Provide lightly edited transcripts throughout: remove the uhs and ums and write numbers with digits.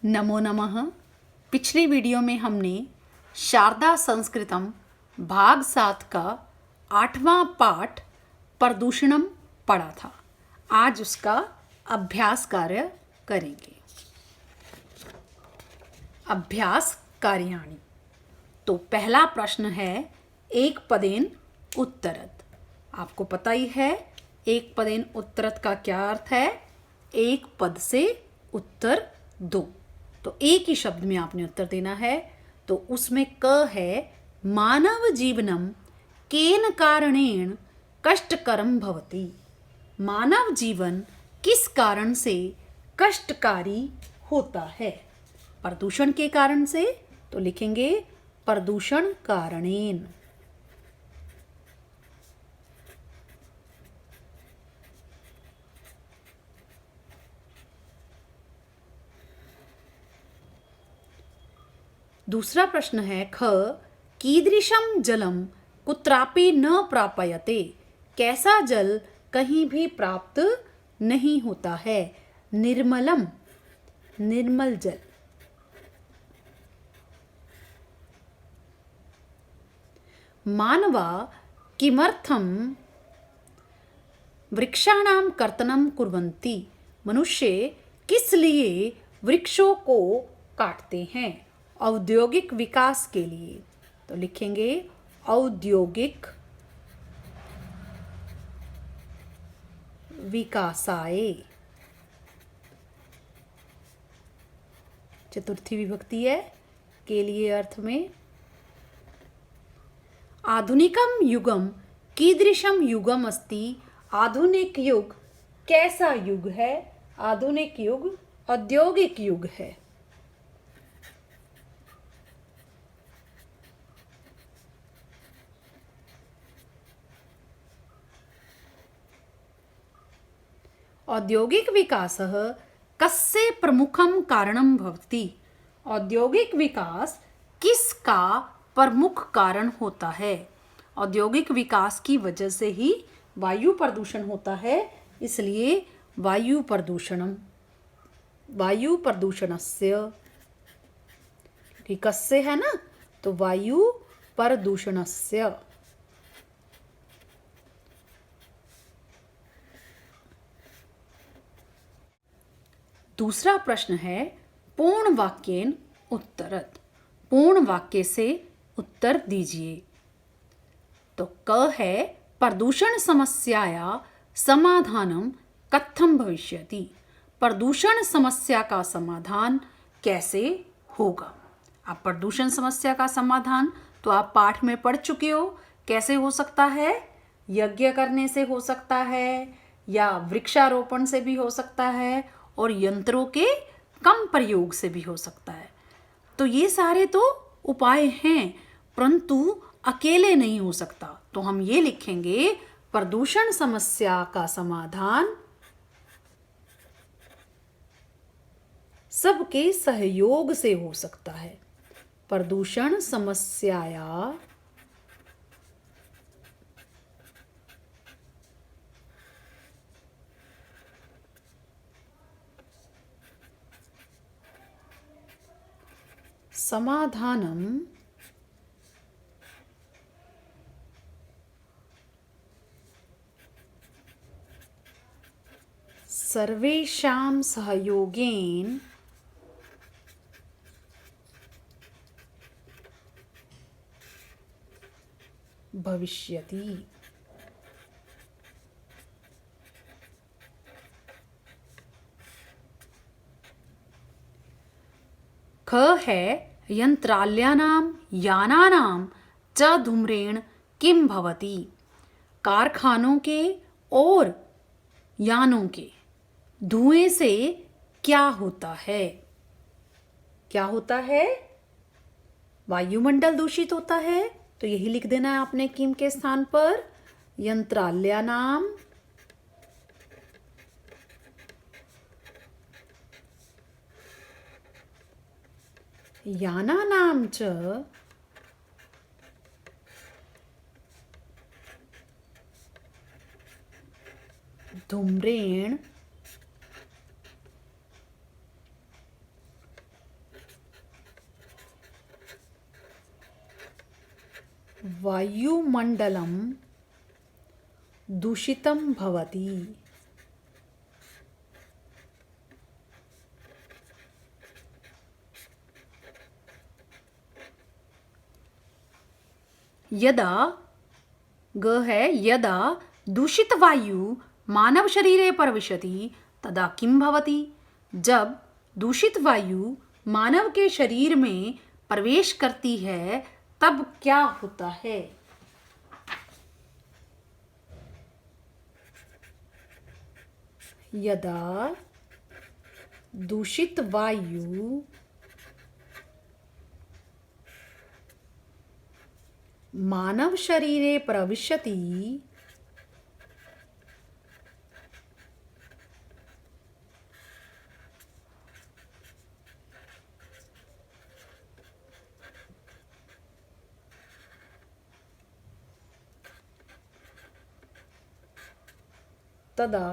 नमो नमः। पिछली वीडियो में हमने शारदा संस्कृतम भाग 7 का 8वां पाठ प्रदूषणम पढ़ा था। आज उसका अभ्यास कार्य करेंगे। अभ्यास कार्याणि। तो पहला प्रश्न है एक पदेन उत्तरत। आपको पता ही है एक पदेन उत्तरत का क्या अर्थ है। एक पद से उत्तर दो। तो एक ही शब्द में आपने उत्तर देना है। तो उसमें क है मानव जीवनम केन कारणेन कष्टकरम भवति। मानव जीवन किस कारण से कष्टकारी होता है। प्रदूषण के कारण से, तो लिखेंगे प्रदूषण कारणेन। दूसरा प्रश्न है ख कीदृशम जलम कुत्रापि न प्राप्यते। कैसा जल कहीं भी प्राप्त नहीं होता है। निर्मलम, निर्मल जल। मानवा किमर्थम वृक्षाणां कर्तनं कुर्वन्ति। मनुष्य किस लिए वृक्षों को काटते हैं। औद्योगिक विकास के लिए। तो लिखेंगे औद्योगिक विकासाय। चतुर्थी विभक्ति है के लिए अर्थ में। आधुनिकम युगम कीदृशम युगम अस्ति। आधुनिक युग कैसा युग है। आधुनिक युग औद्योगिक युग है। औद्योगिक विकासः कस्य प्रमुखं कारणं भवति। औद्योगिक विकास किसका प्रमुख कारण होता है। औद्योगिक विकास की वजह से ही वायु प्रदूषण होता है। इसलिए वायु प्रदूषणम, वायु प्रदूषणस्य, क्योंकि कस्य है ना, तो वायु प्रदूषणस्य। दूसरा प्रश्न है पूर्ण वाक्येन उत्तरत। पूर्ण वाक्य से उत्तर दीजिए। तो क है प्रदूषण समस्याया समाधानम कथम भविष्यति। प्रदूषण समस्या का समाधान कैसे होगा। आप प्रदूषण समस्या का समाधान तो आप पाठ में पढ़ चुके हो। कैसे हो सकता है। यज्ञ करने से हो सकता है, या वृक्षारोपण से भी हो सकता है, और यंत्रों के कम प्रयोग से भी हो सकता है। तो ये सारे तो उपाय हैं, परंतु अकेले नहीं हो सकता। तो हम ये लिखेंगे प्रदूषण समस्या का समाधान सबके सहयोग से हो सकता है। प्रदूषण समस्याया समाधानम सर्वेषां सहयोगेन भविष्यति। ख है यंत्राल्यानां यानानां च धूम्रेण किम भवति। कारखानों के और यानों के धुएं से क्या होता है। क्या होता है। वायुमंडल दूषित होता है। तो यही लिख देना है आपने किम के स्थान पर। यंत्राल्यानां यानानां च धूम्रेण वायुमण्डलं दूषितं भवति। यदा ग है यदा दूषित वायु मानव शरीरे प्रविशति तदा किं भवति। जब दूषित वायु मानव के शरीर में प्रवेश करती है तब क्या होता है। यदा दूषित वायु मानव शरीरे प्रविशति तदा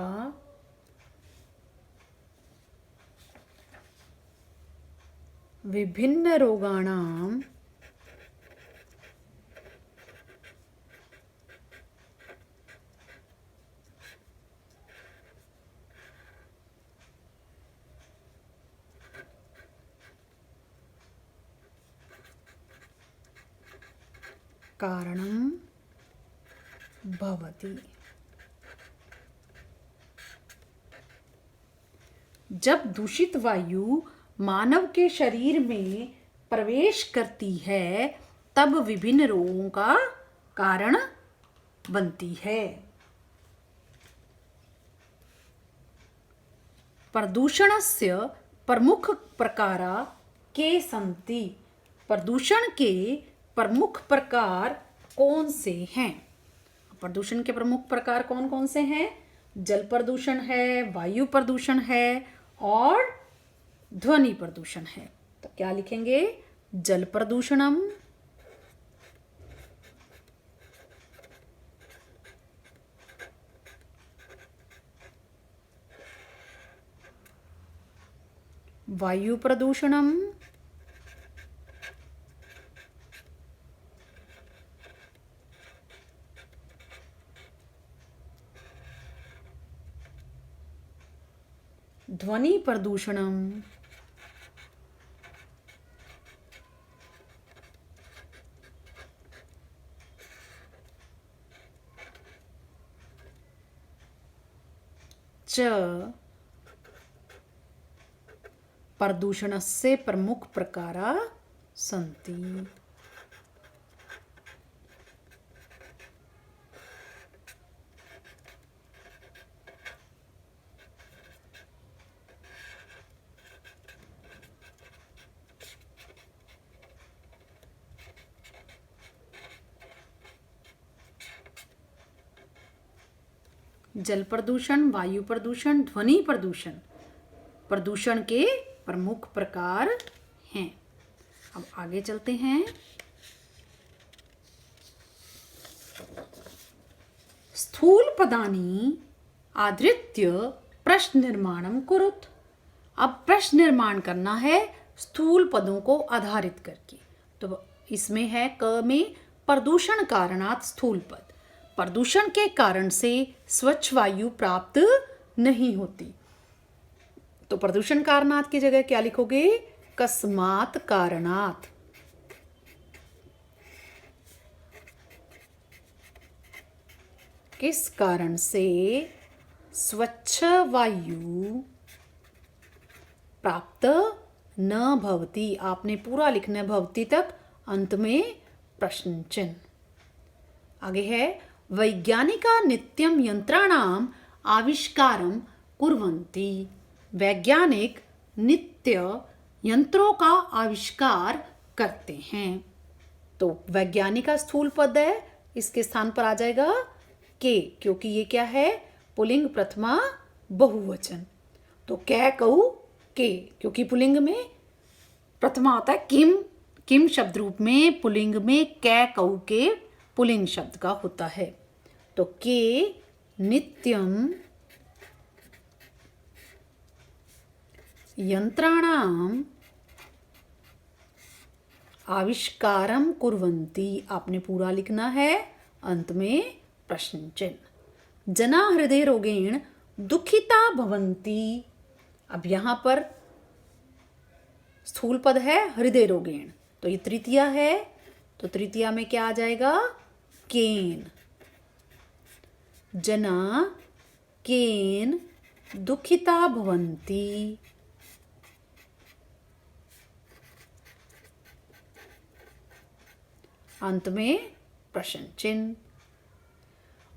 विभिन्न रोगाणां कारणं भवति। जब दूषित वायु मानव के शरीर में प्रवेश करती है तब विभिन्न रोगों का कारण बनती है। प्रदूषणस्य प्रमुख प्रकारा के सन्ति। प्रदूषण के प्रमुख प्रकार कौन से हैं। प्रदूषण के प्रमुख प्रकार कौन कौन से हैं। जल प्रदूषण है, वायु प्रदूषण है और ध्वनि प्रदूषण है। तो क्या लिखेंगे। जल प्रदूषणम, वायु प्रदूषणम, ध्वनि प्रदूषणम, च प्रदूषणस्य प्रमुख प्रकारा सन्ति। जल प्रदूषण, वायु प्रदूषण, ध्वनि प्रदूषण प्रदूषण के प्रमुख प्रकार हैं। अब आगे चलते हैं। स्थूल पदानि आधृत्य प्रश्न निर्माणम कुरुत। अब प्रश्न निर्माण करना है स्थूल पदों को आधारित करके। तो इसमें है क में प्रदूषण कारणात् स्थूल पद। प्रदूषण के कारण से स्वच्छ वायु प्राप्त नहीं होती। तो प्रदूषण कारणात् की जगह क्या लिखोगे। कस्मात् कारणात्। किस कारण से स्वच्छ वायु प्राप्त न भवती। आपने पूरा लिखना है भवती तक, अंत में प्रश्न चिन्ह। आगे है वैज्ञानिका नित्यं यंत्राणाम आविष्कारम कुर्वन्ति। वैज्ञानिक नित्य यंत्रों का आविष्कार करते हैं। तो वैज्ञानिक का स्थूल पद है, इसके स्थान पर आ जाएगा के, क्योंकि ये क्या है पुल्लिंग प्रथमा बहुवचन। तो कै कहू के, क्योंकि पुल्लिंग में प्रथमा होता है किम। किम शब्द रूप में पुल्लिंग में कै कहू के पुल्लिंग शब्द का होता है। तो के नित्यम यंत्राणाम आविष्कारम कुर्वन्ति, आपने पूरा लिखना है, अंत में प्रश्न चिन्ह। जना हृदय रोगेण दुखिता भवन्ति, अब यहाँ पर स्थूल पद है हृदय रोगेण, तो ये तृतीया है, तो तृतीया में क्या आ जाएगा, केन। जना केन दुखिता भवन्ति, अंत में प्रश्न चिन्ह।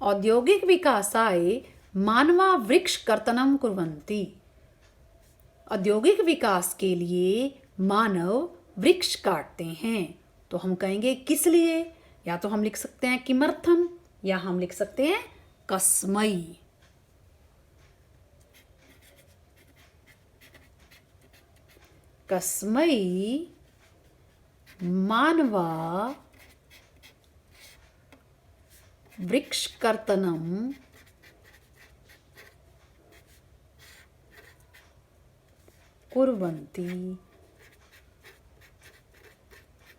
औद्योगिक विकासाय मानवा वृक्ष कर्तनम कुर्वन्ति, औद्योगिक विकास के लिए मानव वृक्ष काटते हैं, तो हम कहेंगे किस लिए, या तो हम लिख सकते हैं किमर्थम, या हम लिख सकते हैं कस्मै। कस्मै मानवा वृक्षकर्तनम कुर्वन्ति,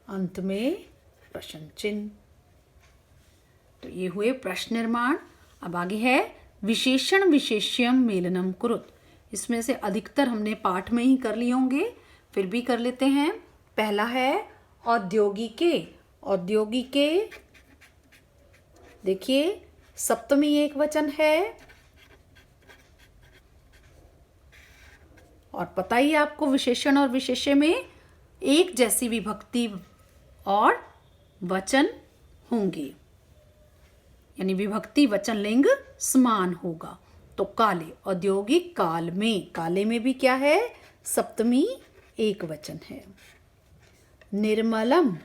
अंत में प्रश्न चिन्ह। तो ये हुए प्रश्न निर्माण। अब आगे है विशेषण विशेष्यम मेलनम कुरुत। इसमें से अधिकतर हमने पाठ में ही कर लिए होंगे, फिर भी कर लेते हैं। पहला है औद्योगिके। औद्योगिके, देखिए सप्तमी एक वचन है, और पता ही आपको विशेषण और विशेष्य में एक जैसी विभक्ति और वचन होंगे, यानी विभक्ति वचन लिंग समान होगा। तो काले, औद्योगिक काल में, काले में भी क्या है, सप्तमी एक वचन है। निर्मलम,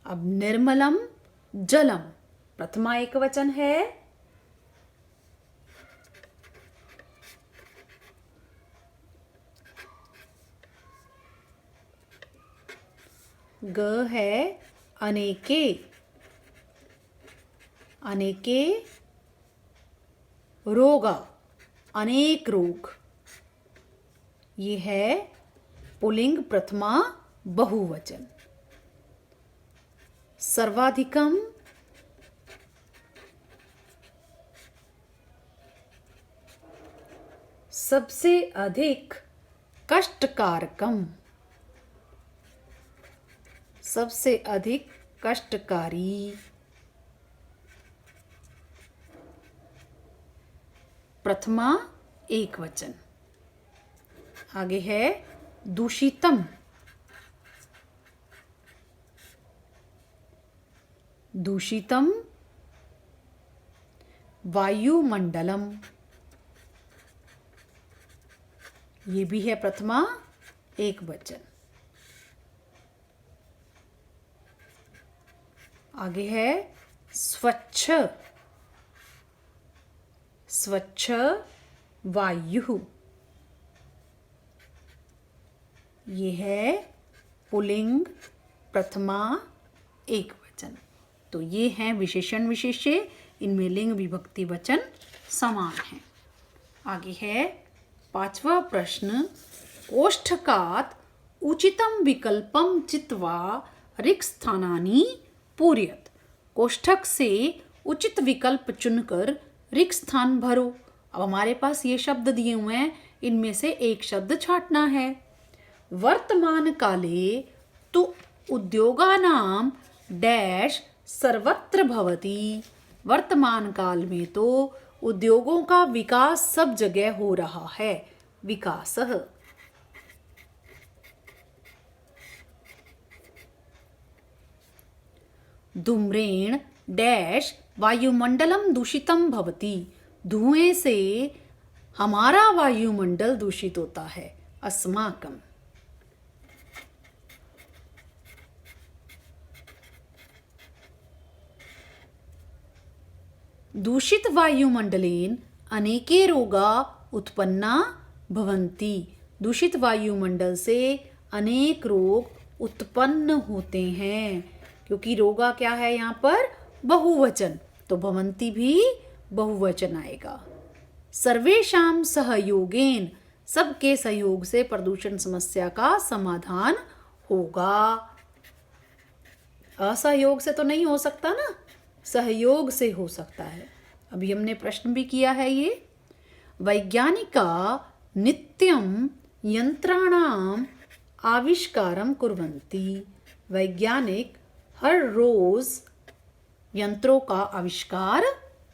अब निर्मलम जलम, प्रथमा एक वचन है, ग है अनेके, अनेके रोगा, अनेक रोग, ये है पुल्लिंग प्रथमा बहुवचन। सर्वाधिकम, सबसे अधिक, कष्टकारकम, सबसे अधिक कष्टकारी, प्रथमा एक वचन। आगे है दूषितम, दूषितम वायुमंडलम, ये भी है प्रथमा एक वचन। आगे है स्वच्छ, स्वच्छ वायु, ये है पुल्लिंग प्रथमा एक वचन। तो ये हैं विशेषण विशेष्य, इनमें लिंग विभक्ति वचन समान हैं। आगे है पांचवा प्रश्न, कोष्ठकात् उचितम विकल्पम चित्वा रिक्त स्थानानि पूरयत। कोष्ठक से उचित विकल्प चुनकर रिक्त स्थान भरो। अब हमारे पास ये शब्द दिए हुए हैं, इनमें से एक शब्द छांटना है। वर्तमान काले तु उद्योगानाम डैश सर्वत्र भवति। वर्तमान काल में तो उद्योगों का विकास सब जगह हो रहा है। विकासः, धूम्रेण डैश वायुमंडलम दूषितम भवति। धुएं से हमारा वायुमंडल दूषित होता है। अस्माकम, दूषित वायुमंडलेन अनेके रोगा उत्पन्ना भवन्ति। दूषित वायुमंडल से अनेक रोग उत्पन्न होते हैं, क्योंकि रोगा क्या है यहाँ पर, बहुवचन, तो भवन्ति भी बहुवचन आएगा। सर्वेषां सहयोगेन, सबके सहयोग से प्रदूषण समस्या का समाधान होगा। असहयोग से तो नहीं हो सकता ना, सहयोग से हो सकता है। अभी हमने प्रश्न भी किया है ये। वैज्ञानिका नित्यं यंत्राणाम आविष्कारम कुर्वन्ति। वैज्ञानिक हर रोज यंत्रों का आविष्कार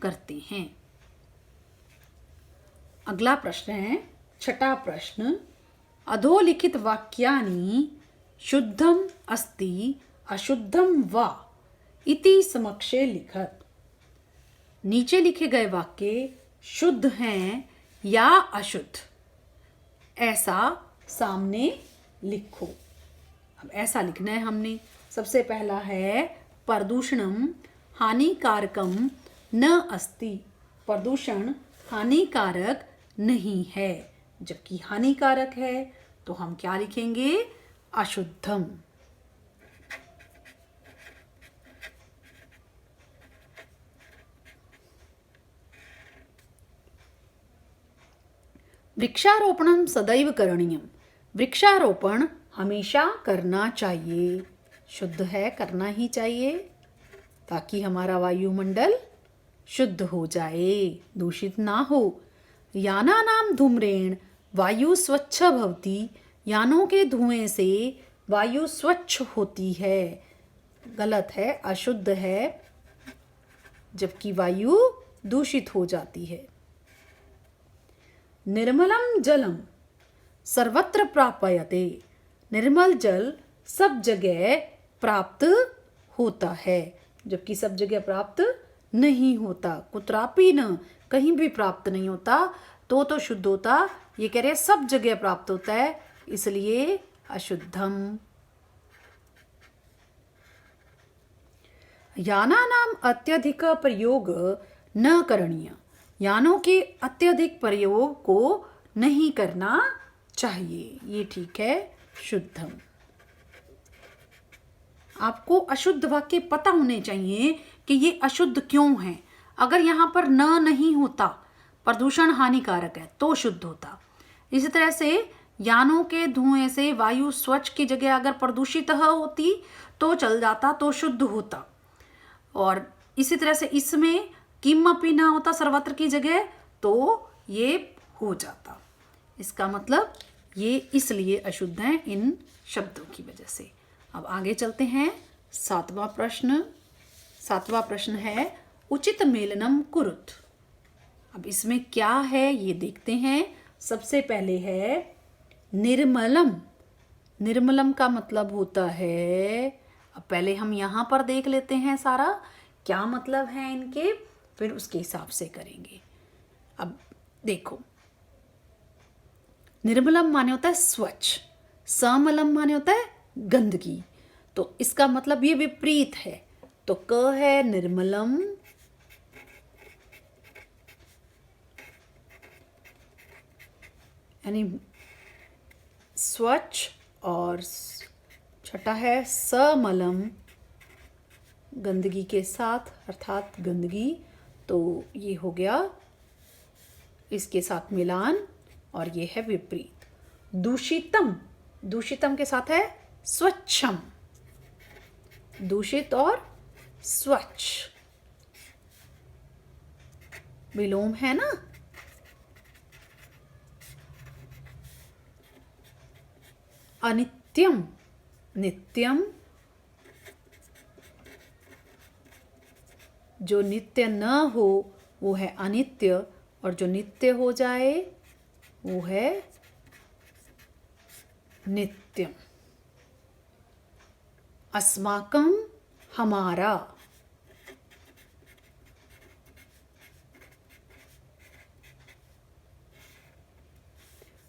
करते हैं। अगला प्रश्न है, छठा प्रश्न। अधोलिखित वाक्यानि शुद्धम अस्ति अशुद्धम वा इति समक्षे लिखत। नीचे लिखे गए वाक्य शुद्ध हैं या अशुद्ध, ऐसा सामने लिखो। अब ऐसा लिखना है हमने। सबसे पहला है प्रदूषणम हानिकारकम न अस्ति। प्रदूषण हानिकारक नहीं है, जबकि हानिकारक है तो हम क्या लिखेंगे? अशुद्धम। वृक्षारोपणम सदैव करणीयम। वृक्षारोपण हमेशा करना चाहिए। शुद्ध है, करना ही चाहिए, ताकि हमारा वायुमंडल शुद्ध हो जाए, दूषित ना हो। यानानाम धूम्रेण वायु स्वच्छ भवति। यानों के धुएं से वायु स्वच्छ होती है। गलत है, अशुद्ध है, जबकि वायु दूषित हो जाती है। निर्मलम जलम सर्वत्र प्राप्यते। निर्मल जल सब जगह प्राप्त होता है, जबकि सब जगह प्राप्त नहीं होता। कुत्रापि न, कहीं भी प्राप्त नहीं होता, तो शुद्ध होता। ये कह रहे सब जगह प्राप्त होता है, इसलिए अशुद्धम। यानानाम अत्यधिक प्रयोग न करणीय। यानों के अत्यधिक प्रयोग को नहीं करना चाहिए, ये ठीक है, शुद्धम। आपको अशुद्ध वाक्य पता होने चाहिए कि ये अशुद्ध क्यों है। अगर यहाँ पर न नहीं होता, प्रदूषण हानिकारक है, तो शुद्ध होता। इसी तरह से यानों के धुएं से वायु स्वच्छ की जगह अगर प्रदूषित होती तो चल जाता, तो शुद्ध होता। और इसी तरह से इसमें किमपि ना होता सर्वत्र की जगह, तो ये हो जाता। इसका मतलब ये इसलिए अशुद्ध हैं, इन शब्दों की वजह से। अब आगे चलते हैं। सातवां प्रश्न है उचित मेलनम कुरुत। अब इसमें क्या है ये देखते हैं। सबसे पहले है निर्मलम। निर्मलम का मतलब होता है, अब पहले हम यहाँ पर देख लेते हैं सारा क्या मतलब है इनके, फिर उसके हिसाब से करेंगे। अब देखो, निर्मलम माने होता है स्वच्छ, समलम माने होता है गंदगी। तो इसका मतलब ये विपरीत है। तो क है निर्मलम, यानी स्वच्छ, और छठा है समलम, गंदगी के साथ, अर्थात गंदगी। तो ये हो गया इसके साथ मिलान, और ये है विपरीत। दूषितम, दूषितम के साथ है स्वच्छम। दूषित और स्वच्छ विलोम है ना। अनित्यम, नित्यम, जो नित्य न हो वो है अनित्य, और जो नित्य हो जाए वो है नित्यम। अस्माकं, हमारा।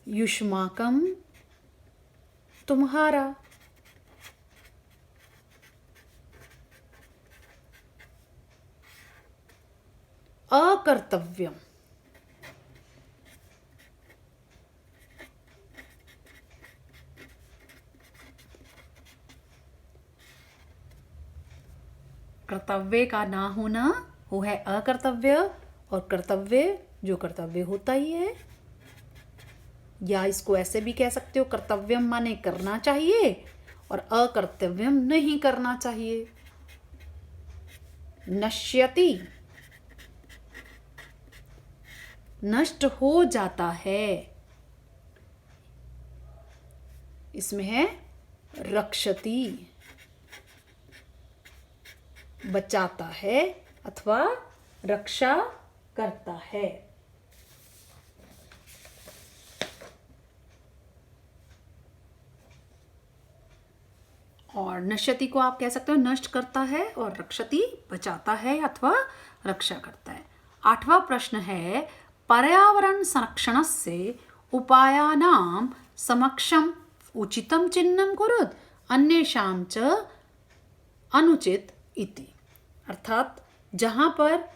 युष्माकं, तुम्हारा। अकर्तव्यम, कर्तव्य का ना होना वो है अकर्तव्य, और कर्तव्य जो कर्तव्य होता ही है। या इसको ऐसे भी कह सकते हो, कर्तव्यम माने करना चाहिए और अकर्तव्यम नहीं करना चाहिए। नश्यति, नष्ट हो जाता है। इसमें है रक्षति, बचाता है अथवा रक्षा करता है। और नश्यति को आप कह सकते हो नष्ट करता है और रक्षति बचाता है अथवा रक्षा करता है। 8वां प्रश्न है पर्यावरण संरक्षणस्य उपायानां समक्षम उचितं चिह्नं कुरुत अन्येषां च अनुचित इति। अर्थात जहाँ पर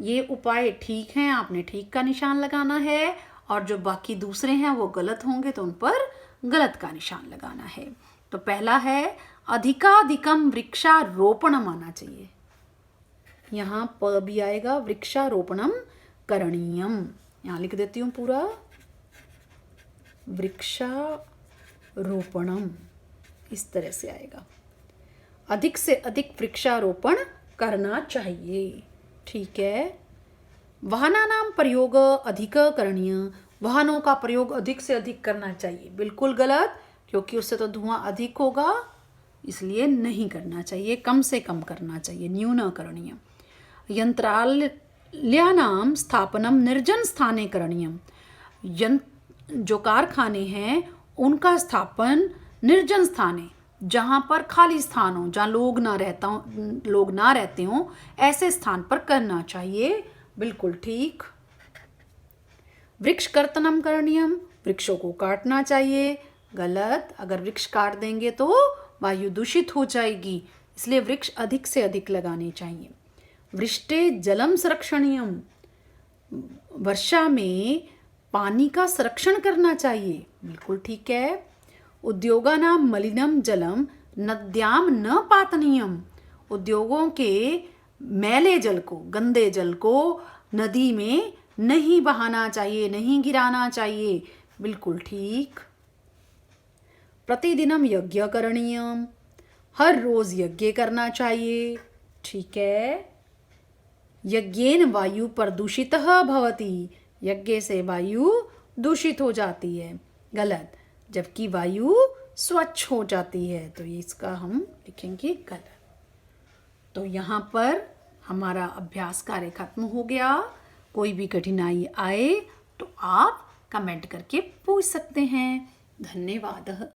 ये उपाय ठीक हैं आपने ठीक का निशान लगाना है और जो बाकी दूसरे हैं वो गलत होंगे तो उन पर गलत का निशान लगाना है। तो पहला है अधिकाधिकम वृक्षारोपणम आना चाहिए। यहाँ प भी आएगा, वृक्षारोपणम करणीयम। यहाँ लिख देती हूँ पूरा, वृक्षारोपणम इस तरह से आएगा। अधिक से अधिक वृक्षारोपण करना चाहिए। ठीक है। वाहनानां प्रयोग अधिक करणीय, वाहनों का प्रयोग अधिक से अधिक करना चाहिए। बिल्कुल गलत, क्योंकि उससे तो धुआं अधिक होगा, इसलिए नहीं करना चाहिए, कम से कम करना चाहिए, न्यून करणीय। यंत्रालयानां स्थापनम निर्जन स्थाने करणीयम, जो कारखाने हैं उनका स्थापन निर्जन स्थाने, जहाँ पर खाली स्थान हो, जहाँ लोग ना रहते हों, ऐसे स्थान पर करना चाहिए। बिल्कुल ठीक। वृक्ष कर्तनम करणीयम, वृक्षों को काटना चाहिए। गलत, अगर वृक्ष काट देंगे तो वायु दूषित हो जाएगी, इसलिए वृक्ष अधिक से अधिक लगाने चाहिए। वृष्टे जलम संरक्षणीयम, वर्षा में पानी का संरक्षण करना चाहिए। बिल्कुल ठीक है। उद्योगानां मलिनम जलम नद्याम न पातनीयम, उद्योगों के मैले जल को, गंदे जल को नदी में नहीं बहाना चाहिए, नहीं गिराना चाहिए। बिल्कुल ठीक। प्रतिदिनम यज्ञ करणीयम, हर रोज यज्ञ करना चाहिए। ठीक है। यज्ञेन वायु प्रदूषितः भवति, यज्ञ से वायु दूषित हो जाती है। गलत, जबकि वायु स्वच्छ हो जाती है, तो इसका हम लिखेंगे गलत। तो यहाँ पर हमारा अभ्यास कार्य खत्म हो गया। कोई भी कठिनाई आए तो आप कमेंट करके पूछ सकते हैं। धन्यवाद।